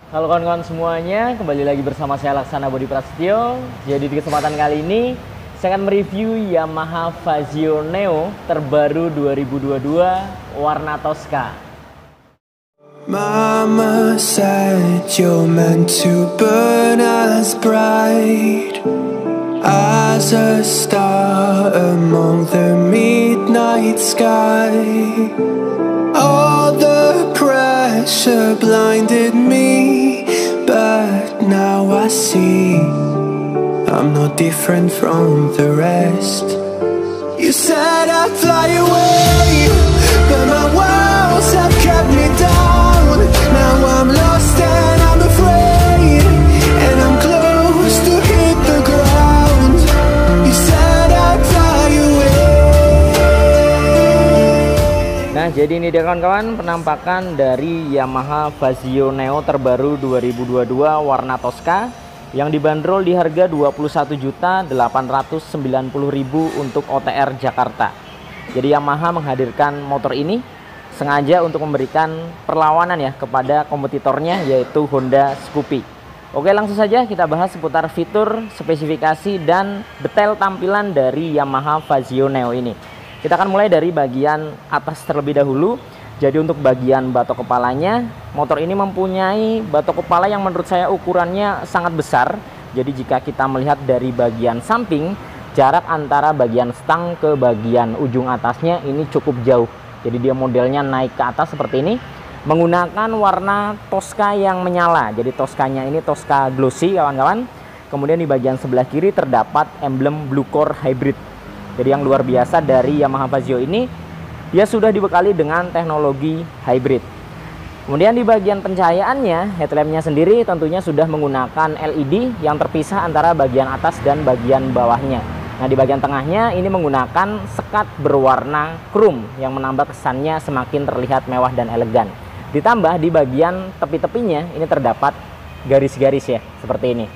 Halo kawan-kawan semuanya, kembali lagi bersama saya Laksana Bodi Prasetyo. Jadi di kesempatan kali ini saya akan mereview Yamaha Fazio Neo terbaru 2022 warna Tosca. Mama said you're meant to burn as bright as a star among the midnight sky. All the pressure blinded me, but now I see I'm no different from the rest. You said I'd fly away, but my walls have kept me down. Now I'm lost and I'm afraid, and I'm close to hit the ground. You said I'd fly away. Nah, jadi ini dia kawan-kawan penampakan dari Yamaha Fazio Neo terbaru 2022 warna Tosca yang dibanderol di harga 21.890.000 untuk OTR Jakarta. Jadi Yamaha menghadirkan motor ini sengaja untuk memberikan perlawanan ya kepada kompetitornya yaitu Honda Scoopy. Oke, langsung saja kita bahas seputar fitur, spesifikasi dan detail tampilan dari Yamaha Fazio Neo ini. Kita akan mulai dari bagian atas terlebih dahulu. Jadi untuk bagian batok kepalanya, motor ini mempunyai batok kepala yang menurut saya ukurannya sangat besar. Jadi jika kita melihat dari bagian samping, jarak antara bagian stang ke bagian ujung atasnya ini cukup jauh. Jadi dia modelnya naik ke atas seperti ini, menggunakan warna Tosca yang menyala. Jadi Toscanya ini Tosca glossy kawan-kawan. Kemudian di bagian sebelah kiri terdapat emblem Blue Core Hybrid. Jadi yang luar biasa dari Yamaha Fazio ini, dia sudah dibekali dengan teknologi hybrid. Kemudian di bagian pencahayaannya, headlampnya sendiri tentunya sudah menggunakan LED yang terpisah antara bagian atas dan bagian bawahnya. Nah, di bagian tengahnya ini menggunakan sekat berwarna chrome yang menambah kesannya semakin terlihat mewah dan elegan. Ditambah di bagian tepi-tepinya ini terdapat garis-garis ya, seperti ini.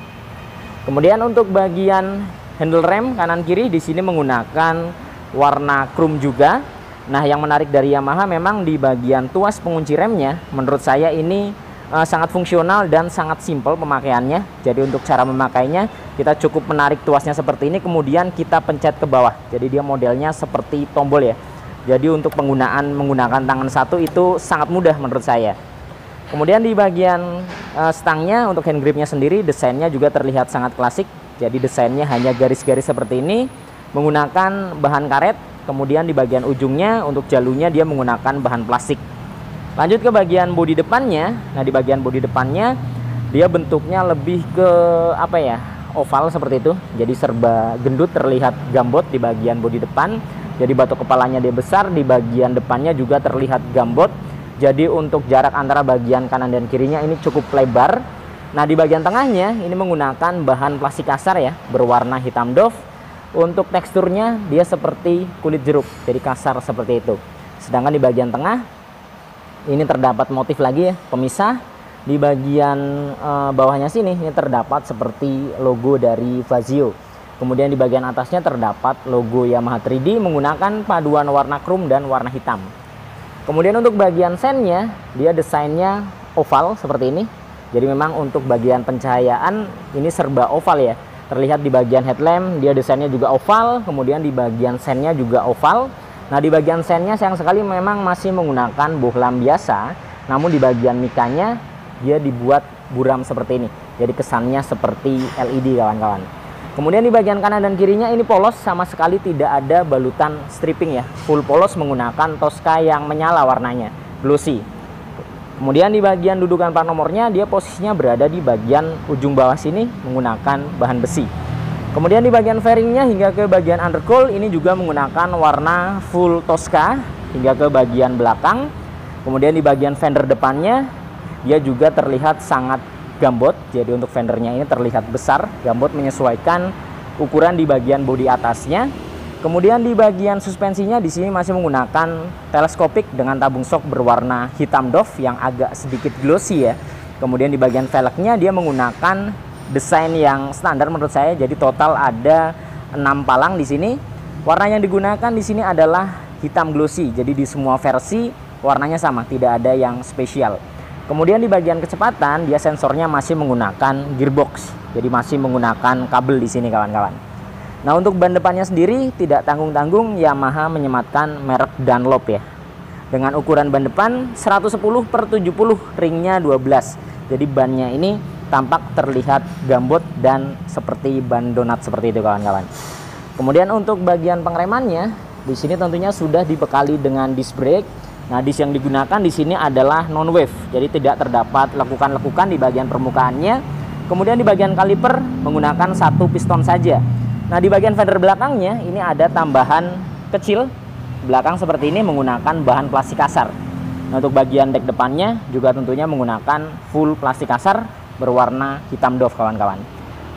Kemudian untuk bagian handle rem kanan kiri di sini menggunakan warna chrome juga. Nah, yang menarik dari Yamaha memang di bagian tuas pengunci remnya, menurut saya ini sangat fungsional dan sangat simpel pemakaiannya. Jadi untuk cara memakainya, kita cukup menarik tuasnya seperti ini, kemudian kita pencet ke bawah. Jadi dia modelnya seperti tombol ya. Jadi untuk menggunakan tangan satu itu sangat mudah menurut saya. Kemudian di bagian stangnya untuk hand gripnya sendiri, desainnya juga terlihat sangat klasik. Jadi desainnya hanya garis-garis seperti ini, menggunakan bahan karet. Kemudian di bagian ujungnya untuk jalurnya dia menggunakan bahan plastik. Lanjut ke bagian bodi depannya. Nah, di bagian bodi depannya dia bentuknya lebih ke apa ya, oval seperti itu. Jadi serba gendut, terlihat gambot di bagian bodi depan. Jadi batok kepalanya dia besar, di bagian depannya juga terlihat gambot. Jadi untuk jarak antara bagian kanan dan kirinya ini cukup lebar. Nah, di bagian tengahnya ini menggunakan bahan plastik kasar ya, berwarna hitam doff. Untuk teksturnya dia seperti kulit jeruk, jadi kasar seperti itu. Sedangkan di bagian tengah ini terdapat motif lagi ya, pemisah. Di bagian bawahnya sini ini terdapat seperti logo dari Fazio. Kemudian di bagian atasnya terdapat logo Yamaha 3D menggunakan paduan warna chrome dan warna hitam. Kemudian untuk bagian sennya, dia desainnya oval seperti ini. Jadi memang untuk bagian pencahayaan ini serba oval ya. Terlihat di bagian headlamp dia desainnya juga oval, kemudian di bagian sennya juga oval. Nah, di bagian sennya sayang sekali memang masih menggunakan bohlam biasa, namun di bagian mikanya dia dibuat buram seperti ini. Jadi kesannya seperti LED kawan-kawan. Kemudian di bagian kanan dan kirinya ini polos, sama sekali tidak ada balutan stripping ya. Full polos menggunakan Tosca yang menyala warnanya, glossy. Kemudian di bagian dudukan plat nomornya dia posisinya berada di bagian ujung bawah sini menggunakan bahan besi. Kemudian di bagian fairingnya hingga ke bagian undercowl ini juga menggunakan warna full Tosca hingga ke bagian belakang. Kemudian di bagian fender depannya dia juga terlihat sangat gambot. Jadi untuk fendernya ini terlihat besar, gambot menyesuaikan ukuran di bagian bodi atasnya. Kemudian di bagian suspensinya di sini masih menggunakan teleskopik dengan tabung shock berwarna hitam doff yang agak sedikit glossy ya. Kemudian di bagian velgnya dia menggunakan desain yang standar menurut saya. Jadi total ada 6 palang di sini. Warna yang digunakan di sini adalah hitam glossy. Jadi di semua versi warnanya sama, tidak ada yang spesial. Kemudian di bagian kecepatan dia sensornya masih menggunakan gearbox, jadi masih menggunakan kabel di sini kawan-kawan. Nah untuk ban depannya sendiri tidak tanggung-tanggung, Yamaha menyematkan merek Dunlop ya. Dengan ukuran ban depan 110/70, ringnya 12. Jadi bannya ini tampak terlihat gambot dan seperti ban donat seperti itu kawan-kawan. Kemudian untuk bagian pengeremannya di sini tentunya sudah dibekali dengan disc brake. Nah, disc yang digunakan di sini adalah non wave, jadi tidak terdapat lekukan-lekukan di bagian permukaannya. Kemudian di bagian kaliper menggunakan satu piston saja. Nah, di bagian fender belakangnya ini ada tambahan kecil belakang seperti ini menggunakan bahan plastik kasar. Nah, untuk bagian dek depannya juga tentunya menggunakan full plastik kasar berwarna hitam doff kawan-kawan.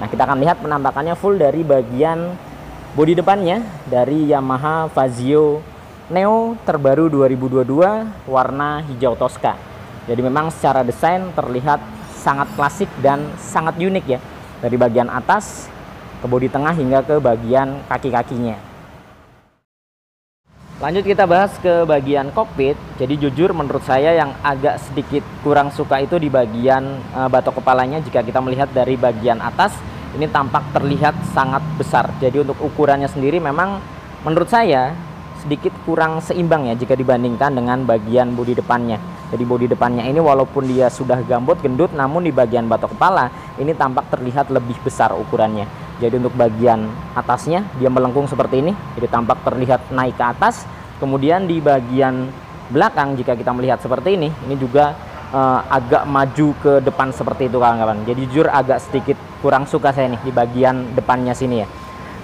Nah, kita akan lihat penampakannya full dari bagian bodi depannya dari Yamaha Fazio Neo terbaru 2022 warna hijau Tosca. Jadi memang secara desain terlihat sangat klasik dan sangat unik ya. Dari bagian atas ke bodi tengah hingga ke bagian kaki-kakinya. Lanjut kita bahas ke bagian kokpit. Jadi jujur menurut saya yang agak sedikit kurang suka itu di bagian batok kepalanya. Jika kita melihat dari bagian atas ini tampak terlihat sangat besar. Jadi untuk ukurannya sendiri memang menurut saya sedikit kurang seimbang ya jika dibandingkan dengan bagian bodi depannya. Jadi bodi depannya ini walaupun dia sudah gambot gendut, namun di bagian batok kepala ini tampak terlihat lebih besar ukurannya. Jadi untuk bagian atasnya dia melengkung seperti ini, jadi tampak terlihat naik ke atas. Kemudian di bagian belakang jika kita melihat seperti ini juga agak maju ke depan seperti itu kawan-kawan. Jadi jujur agak sedikit kurang suka saya nih di bagian depannya sini ya.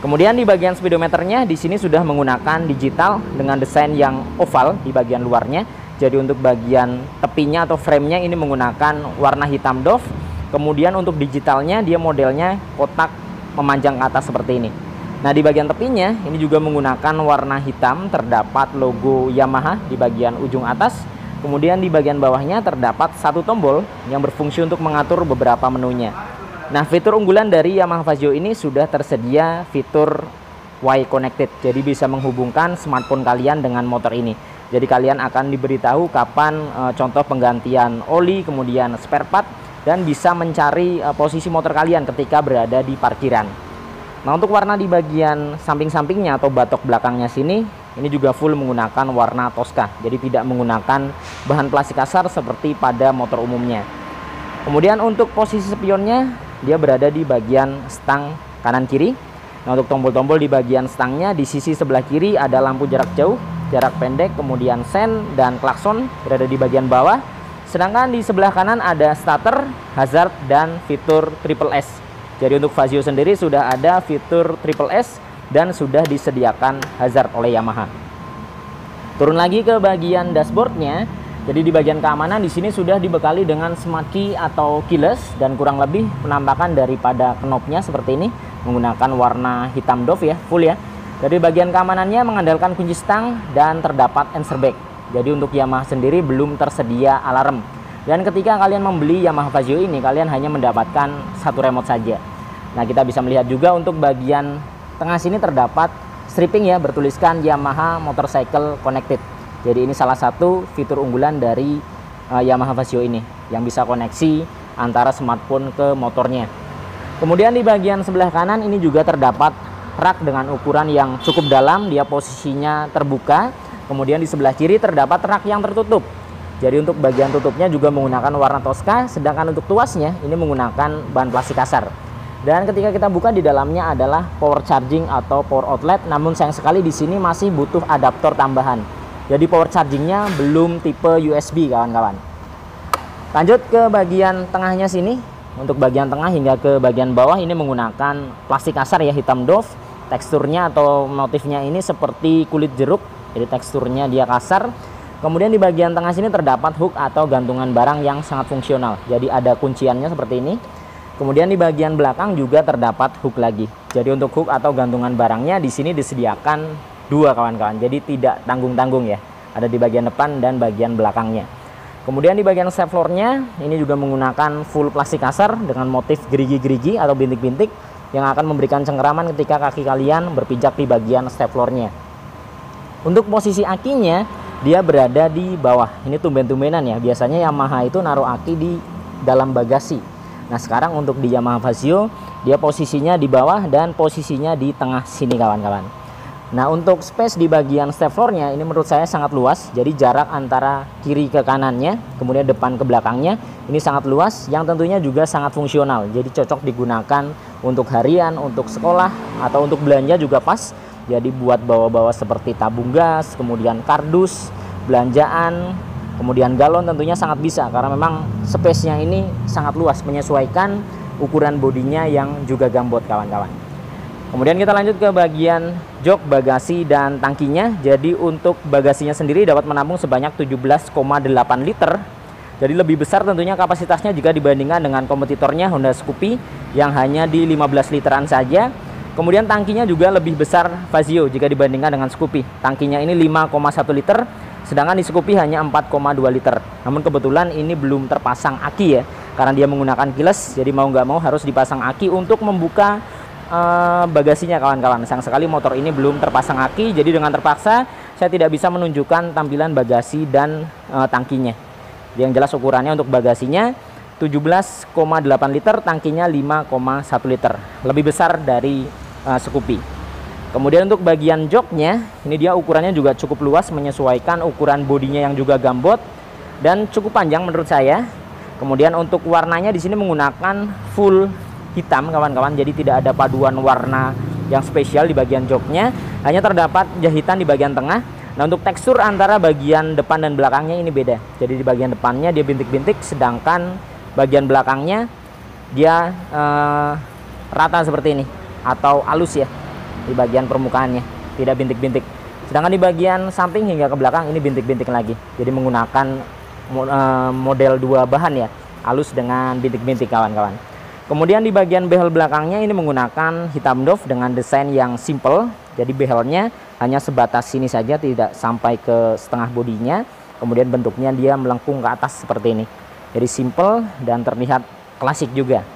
Kemudian di bagian speedometernya di sini sudah menggunakan digital dengan desain yang oval di bagian luarnya. Jadi untuk bagian tepinya atau framenya ini menggunakan warna hitam doff. Kemudian untuk digitalnya dia modelnya kotak memanjang ke atas seperti ini. Nah di bagian tepinya ini juga menggunakan warna hitam, terdapat logo Yamaha di bagian ujung atas. Kemudian di bagian bawahnya terdapat satu tombol yang berfungsi untuk mengatur beberapa menunya. Nah, fitur unggulan dari Yamaha Fazio ini sudah tersedia fitur Y Connected. Jadi bisa menghubungkan smartphone kalian dengan motor ini. Jadi kalian akan diberitahu kapan contoh penggantian oli, kemudian spare part, dan bisa mencari posisi motor kalian ketika berada di parkiran. Nah, untuk warna di bagian samping-sampingnya atau batok belakangnya sini, ini juga full menggunakan warna Tosca. Jadi tidak menggunakan bahan plastik kasar seperti pada motor umumnya. Kemudian untuk posisi spionnya dia berada di bagian stang kanan kiri. Nah untuk tombol-tombol di bagian stangnya di sisi sebelah kiri ada lampu jarak jauh, jarak pendek, kemudian sen dan klakson berada di bagian bawah. Sedangkan di sebelah kanan ada starter, hazard, dan fitur triple S. Jadi untuk Fazio sendiri sudah ada fitur triple S dan sudah disediakan hazard oleh Yamaha. Turun lagi ke bagian dashboardnya. Jadi di bagian keamanan di sini sudah dibekali dengan smart key atau keyless dan kurang lebih penampakan daripada knobnya seperti ini menggunakan warna hitam doff ya, full ya. Dari bagian keamanannya mengandalkan kunci stang dan terdapat answer back. Jadi untuk Yamaha sendiri belum tersedia alarm. Dan ketika kalian membeli Yamaha Fazio ini kalian hanya mendapatkan satu remote saja. Nah kita bisa melihat juga untuk bagian tengah sini terdapat stripping ya bertuliskan Yamaha Motorcycle Connected. Jadi ini salah satu fitur unggulan dari Yamaha Fazio ini yang bisa koneksi antara smartphone ke motornya. Kemudian di bagian sebelah kanan ini juga terdapat rak dengan ukuran yang cukup dalam, dia posisinya terbuka. Kemudian di sebelah kiri terdapat rak yang tertutup. Jadi untuk bagian tutupnya juga menggunakan warna Tosca, sedangkan untuk tuasnya ini menggunakan bahan plastik kasar. Dan ketika kita buka di dalamnya adalah power charging atau power outlet, namun sayang sekali di sini masih butuh adaptor tambahan. Jadi power chargingnya belum tipe USB kawan-kawan. Lanjut ke bagian tengahnya sini. Untuk bagian tengah hingga ke bagian bawah ini menggunakan plastik kasar ya hitam doff. Teksturnya atau motifnya ini seperti kulit jeruk. Jadi teksturnya dia kasar. Kemudian di bagian tengah sini terdapat hook atau gantungan barang yang sangat fungsional. Jadi ada kunciannya seperti ini. Kemudian di bagian belakang juga terdapat hook lagi. Jadi untuk hook atau gantungan barangnya di sini disediakan dua kawan-kawan, jadi tidak tanggung-tanggung ya, ada di bagian depan dan bagian belakangnya. Kemudian di bagian step floornya ini juga menggunakan full plastik kasar dengan motif gerigi-gerigi atau bintik-bintik yang akan memberikan cengkeraman ketika kaki kalian berpijak di bagian step floornya. Untuk posisi akinya dia berada di bawah. Ini tumben-tumbenan ya. Biasanya Yamaha itu naruh aki di dalam bagasi. Nah, sekarang untuk di Yamaha Fazio, dia posisinya di bawah dan posisinya di tengah sini kawan-kawan. Nah, untuk space di bagian step floornya ini menurut saya sangat luas. Jadi jarak antara kiri ke kanannya, kemudian depan ke belakangnya ini sangat luas, yang tentunya juga sangat fungsional. Jadi cocok digunakan untuk harian, untuk sekolah, atau untuk belanja juga pas. Jadi buat bawa-bawa seperti tabung gas, kemudian kardus, belanjaan, kemudian galon tentunya sangat bisa, karena memang space-nya ini sangat luas, menyesuaikan ukuran bodinya yang juga gambot kawan-kawan. Kemudian kita lanjut ke bagian jok, bagasi, dan tangkinya. Jadi untuk bagasinya sendiri dapat menampung sebanyak 17,8 liter. Jadi lebih besar tentunya kapasitasnya jika dibandingkan dengan kompetitornya Honda Scoopy yang hanya di 15 literan saja. Kemudian tangkinya juga lebih besar Fazio jika dibandingkan dengan Scoopy. Tangkinya ini 5,1 liter, sedangkan di Scoopy hanya 4,2 liter. Namun kebetulan ini belum terpasang aki ya, karena dia menggunakan keyless. Jadi mau nggak mau harus dipasang aki untuk membuka bagasinya kawan-kawan. Sayang sekali motor ini belum terpasang aki, jadi dengan terpaksa saya tidak bisa menunjukkan tampilan bagasi dan tangkinya. Yang jelas ukurannya untuk bagasinya 17,8 liter, tangkinya 5,1 liter, lebih besar dari Scoopy. Kemudian untuk bagian joknya, ini dia ukurannya juga cukup luas, menyesuaikan ukuran bodinya yang juga gambot dan cukup panjang menurut saya. Kemudian untuk warnanya di sini menggunakan full hitam kawan-kawan, jadi tidak ada paduan warna yang spesial di bagian joknya, hanya terdapat jahitan di bagian tengah. Nah, untuk tekstur antara bagian depan dan belakangnya ini beda. Jadi di bagian depannya dia bintik-bintik, sedangkan bagian belakangnya dia rata seperti ini atau halus ya di bagian permukaannya, tidak bintik-bintik. Sedangkan di bagian samping hingga ke belakang ini bintik-bintik lagi. Jadi menggunakan model dua bahan ya, halus dengan bintik-bintik kawan-kawan. Kemudian di bagian behel belakangnya ini menggunakan hitam doff dengan desain yang simple. Jadi behelnya hanya sebatas sini saja, tidak sampai ke setengah bodinya. Kemudian bentuknya dia melengkung ke atas seperti ini. Jadi simple dan terlihat klasik juga.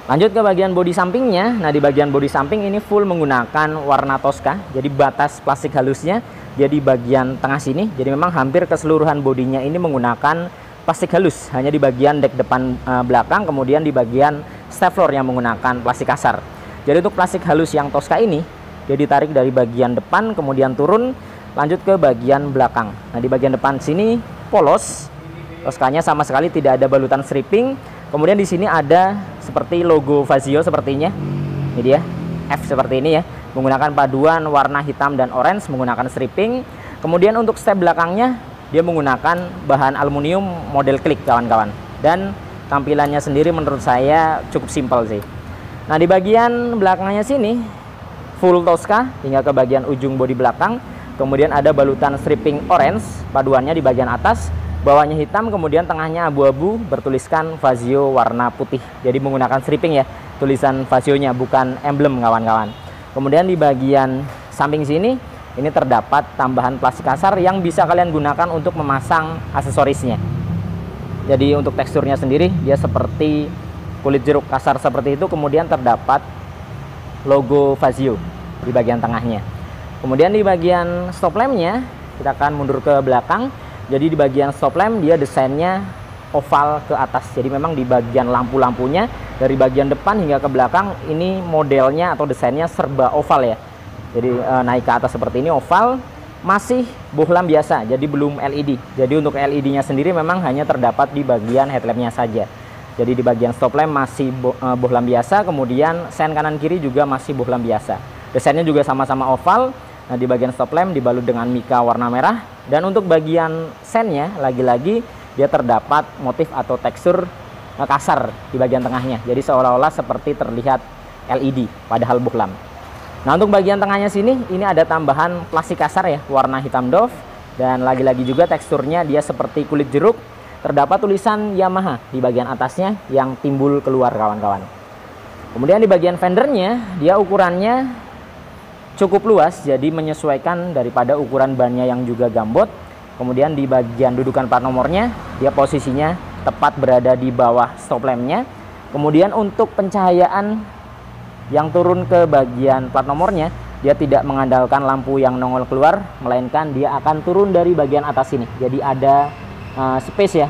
Lanjut ke bagian bodi sampingnya. Nah, di bagian bodi samping ini full menggunakan warna Tosca. Jadi batas plastik halusnya jadi bagian tengah sini. Jadi memang hampir keseluruhan bodinya ini menggunakan plastik halus, hanya di bagian dek depan belakang, kemudian di bagian step floor yang menggunakan plastik kasar. Jadi untuk plastik halus yang Tosca ini dia ditarik dari bagian depan kemudian turun lanjut ke bagian belakang. Nah, di bagian depan sini polos, Toscanya sama sekali tidak ada balutan stripping. Kemudian di sini ada seperti logo Fazio sepertinya. Ini dia F seperti ini ya, menggunakan paduan warna hitam dan orange menggunakan stripping. Kemudian untuk step belakangnya dia menggunakan bahan aluminium model klik kawan-kawan. Dan tampilannya sendiri menurut saya cukup simpel sih. Nah, di bagian belakangnya sini full Tosca hingga ke bagian ujung bodi belakang. Kemudian ada balutan stripping orange, paduannya di bagian atas. Bawahnya hitam, kemudian tengahnya abu-abu bertuliskan Fazio warna putih. Jadi menggunakan stripping ya, tulisan Fazio-nya bukan emblem kawan-kawan. Kemudian di bagian samping sini ini terdapat tambahan plastik kasar yang bisa kalian gunakan untuk memasang aksesorisnya. Jadi untuk teksturnya sendiri dia seperti kulit jeruk kasar seperti itu, kemudian terdapat logo Fazio di bagian tengahnya. Kemudian di bagian stop lampnya kita akan mundur ke belakang. Jadi di bagian stop lamp dia desainnya oval ke atas. Jadi memang di bagian lampu-lampunya dari bagian depan hingga ke belakang ini modelnya atau desainnya serba oval ya. Jadi naik ke atas seperti ini oval, masih bohlam biasa, jadi belum LED. Jadi untuk LED-nya sendiri memang hanya terdapat di bagian headlampnya saja. Jadi di bagian stop lamp masih bohlam biasa, kemudian sen kanan kiri juga masih bohlam biasa. Desainnya juga sama-sama oval. Nah, di bagian stop lamp dibalut dengan mika warna merah, dan untuk bagian sennya lagi-lagi dia terdapat motif atau tekstur kasar di bagian tengahnya. Jadi seolah-olah seperti terlihat LED padahal bohlam. Nah, untuk bagian tengahnya sini ini ada tambahan plastik kasar ya, warna hitam doff, dan lagi-lagi juga teksturnya dia seperti kulit jeruk. Terdapat tulisan Yamaha di bagian atasnya yang timbul keluar kawan-kawan. Kemudian di bagian fendernya dia ukurannya cukup luas, jadi menyesuaikan daripada ukuran bannya yang juga gambot. Kemudian di bagian dudukan plat nomornya dia posisinya tepat berada di bawah stop lampnya. Kemudian untuk pencahayaan yang turun ke bagian plat nomornya dia tidak mengandalkan lampu yang nongol keluar, melainkan dia akan turun dari bagian atas ini. Jadi ada space ya,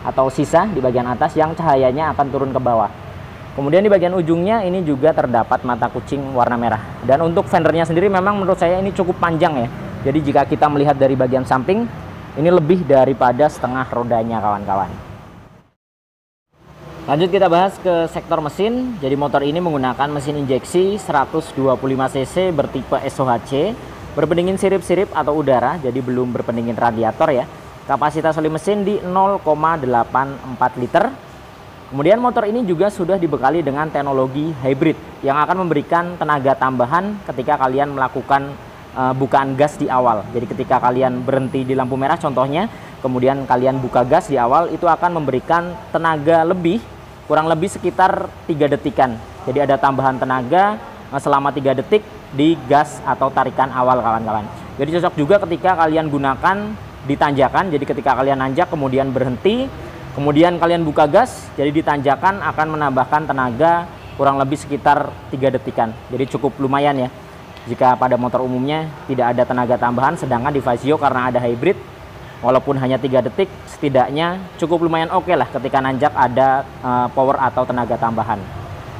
atau sisa di bagian atas yang cahayanya akan turun ke bawah. Kemudian di bagian ujungnya ini juga terdapat mata kucing warna merah. Dan untuk fendernya sendiri memang menurut saya ini cukup panjang ya. Jadi jika kita melihat dari bagian samping, ini lebih daripada setengah rodanya kawan-kawan. Lanjut kita bahas ke sektor mesin. Jadi motor ini menggunakan mesin injeksi 125 cc bertipe SOHC, berpendingin sirip-sirip atau udara, jadi belum berpendingin radiator ya. Kapasitas oli mesin di 0,84 liter. Kemudian motor ini juga sudah dibekali dengan teknologi hybrid yang akan memberikan tenaga tambahan ketika kalian melakukan bukaan gas di awal. Jadi ketika kalian berhenti di lampu merah contohnya, kemudian kalian buka gas di awal, itu akan memberikan tenaga lebih, kurang lebih sekitar 3 detikan. Jadi ada tambahan tenaga selama 3 detik di gas atau tarikan awal kawan-kawan. Jadi cocok juga ketika kalian gunakan di tanjakan. Jadi ketika kalian nanjak kemudian berhenti, kemudian kalian buka gas, jadi di tanjakan akan menambahkan tenaga kurang lebih sekitar 3 detikan. Jadi cukup lumayan ya. Jika pada motor umumnya tidak ada tenaga tambahan, sedangkan di Fazio karena ada hybrid, walaupun hanya 3 detik, setidaknya cukup lumayan oke lah ketika nanjak ada power atau tenaga tambahan.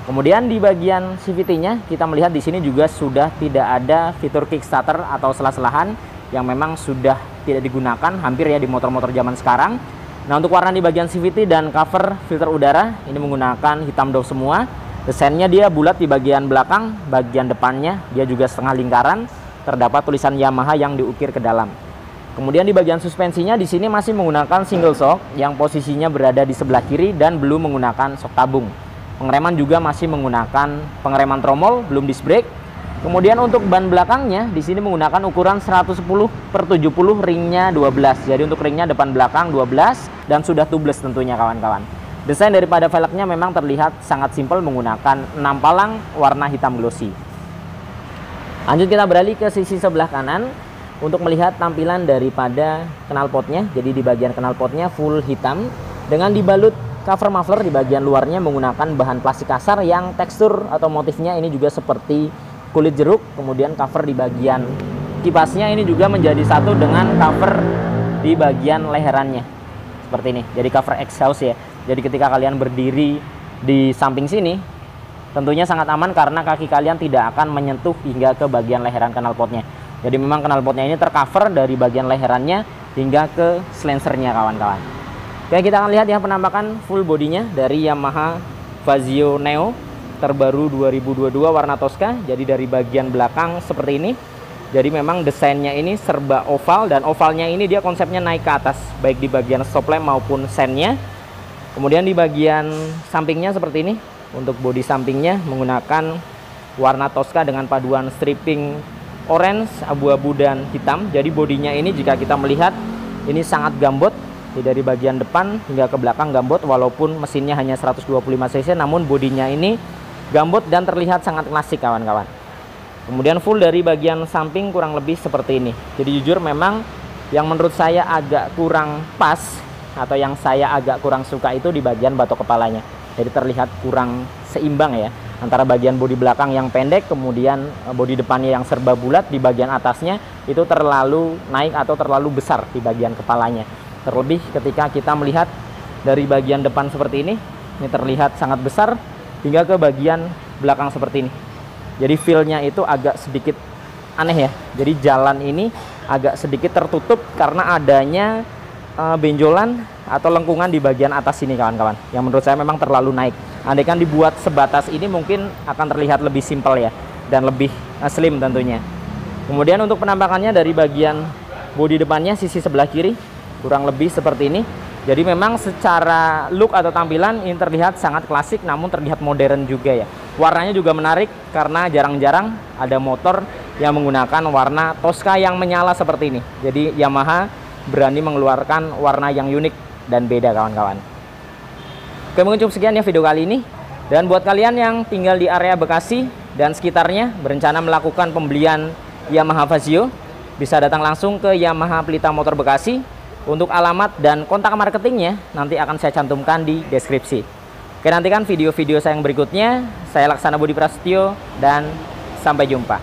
Kemudian di bagian CVT-nya kita melihat di sini juga sudah tidak ada fitur kickstarter atau selah-selahan yang memang sudah tidak digunakan hampir ya di motor-motor zaman sekarang. Nah, untuk warna di bagian CVT dan cover filter udara ini menggunakan hitam doff semua. Desainnya dia bulat di bagian belakang, bagian depannya dia juga setengah lingkaran, terdapat tulisan Yamaha yang diukir ke dalam. Kemudian di bagian suspensinya di sini masih menggunakan single shock yang posisinya berada di sebelah kiri dan belum menggunakan shock tabung. Pengereman juga masih menggunakan pengereman tromol, belum disc brake. Kemudian untuk ban belakangnya di sini menggunakan ukuran 110/70, ringnya 12. Jadi untuk ringnya depan belakang 12 dan sudah tubeless tentunya kawan-kawan. Desain daripada velgnya memang terlihat sangat simpel menggunakan 6 palang warna hitam glossy. Lanjut kita beralih ke sisi sebelah kanan untuk melihat tampilan daripada knalpotnya. Jadi di bagian knalpotnya full hitam dengan dibalut cover muffler di bagian luarnya menggunakan bahan plastik kasar yang tekstur atau motifnya ini juga seperti kulit jeruk. Kemudian cover di bagian kipasnya ini juga menjadi satu dengan cover di bagian leherannya seperti ini. Jadi cover exhaust ya. Jadi ketika kalian berdiri di samping sini tentunya sangat aman karena kaki kalian tidak akan menyentuh hingga ke bagian leheran knalpotnya. Jadi memang knalpotnya ini tercover dari bagian leherannya hingga ke silencernya kawan-kawan. Oke, kita akan lihat ya penampakan full bodinya dari Yamaha Fazio Neo terbaru 2022 warna Tosca. Jadi dari bagian belakang seperti ini. Jadi memang desainnya ini serba oval dan ovalnya ini dia konsepnya naik ke atas baik di bagian stop lamp maupun sennya. Kemudian di bagian sampingnya seperti ini. Untuk bodi sampingnya menggunakan warna Tosca dengan paduan stripping orange, abu-abu dan hitam. Jadi bodinya ini jika kita melihat ini sangat gambot. Dari bagian depan hingga ke belakang gambot, walaupun mesinnya hanya 125 cc namun bodinya ini gambot dan terlihat sangat klasik kawan-kawan. Kemudian full dari bagian samping kurang lebih seperti ini. Jadi jujur memang yang menurut saya agak kurang pas atau yang saya agak kurang suka itu di bagian batok kepalanya. Jadi terlihat kurang seimbang ya antara bagian bodi belakang yang pendek kemudian bodi depannya yang serba bulat, di bagian atasnya itu terlalu naik atau terlalu besar di bagian kepalanya. Terlebih ketika kita melihat dari bagian depan seperti ini terlihat sangat besar hingga ke bagian belakang seperti ini. Jadi feel-nya itu agak sedikit aneh ya. Jadi jalan ini agak sedikit tertutup karena adanya benjolan atau lengkungan di bagian atas sini kawan-kawan. Yang menurut saya memang terlalu naik. Andaikan dibuat sebatas ini mungkin akan terlihat lebih simpel ya dan lebih slim tentunya. Kemudian untuk penampakannya dari bagian bodi depannya sisi sebelah kiri kurang lebih seperti ini. Jadi memang secara look atau tampilan ini terlihat sangat klasik namun terlihat modern juga ya. Warnanya juga menarik karena jarang-jarang ada motor yang menggunakan warna Tosca yang menyala seperti ini. Jadi Yamaha berani mengeluarkan warna yang unik dan beda kawan-kawan. Oke, mungkin cukup sekian ya video kali ini. Dan buat kalian yang tinggal di area Bekasi dan sekitarnya berencana melakukan pembelian Yamaha Fazio, bisa datang langsung ke Yamaha Pelita Motor Bekasi. Untuk alamat dan kontak marketingnya nanti akan saya cantumkan di deskripsi. Oke, nantikan video-video saya yang berikutnya. Saya Laksana Budi Prasetyo dan sampai jumpa.